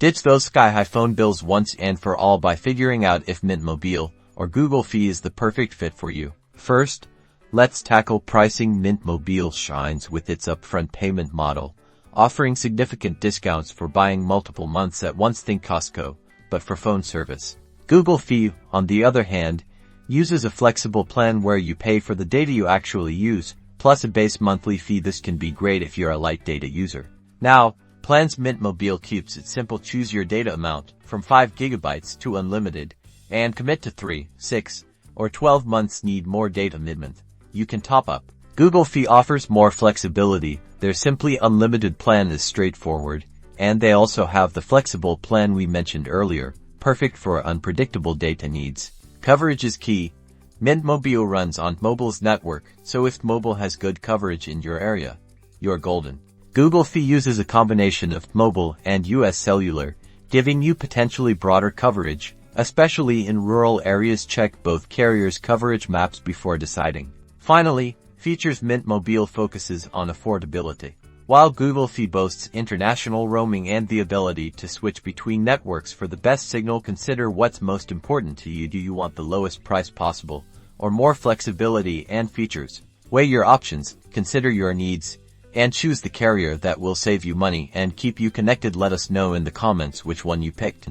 Ditch those sky-high phone bills once and for all by figuring out if Mint Mobile or Google Fi is the perfect fit for you. First, let's tackle pricing. Mint Mobile shines with its upfront payment model, offering significant discounts for buying multiple months at once. Think Costco, but for phone service. Google Fi, on the other hand, uses a flexible plan where you pay for the data you actually use, plus a base monthly fee. This can be great if you're a light data user. Now, plans. Mint Mobile keeps it simple. Choose your data amount, from 5 gigabytes to unlimited, and commit to 3, 6, or 12 months. Need more data mid-month? You can top up. Google Fi offers more flexibility. Their Simply Unlimited plan is straightforward, and they also have the flexible plan we mentioned earlier, perfect for unpredictable data needs. Coverage is key. Mint Mobile runs on mobile's network, so if mobile has good coverage in your area, you're golden. Google Fi uses a combination of mobile and US cellular, giving you potentially broader coverage, especially in rural areas. Check both carriers' coverage maps before deciding. Finally, features. Mint Mobile focuses on affordability. While Google Fi boasts international roaming and the ability to switch between networks for the best signal, consider what's most important to you. Do you want the lowest price possible, or more flexibility and features? Weigh your options, consider your needs, and choose the carrier that will save you money and keep you connected. Let us know in the comments which one you picked.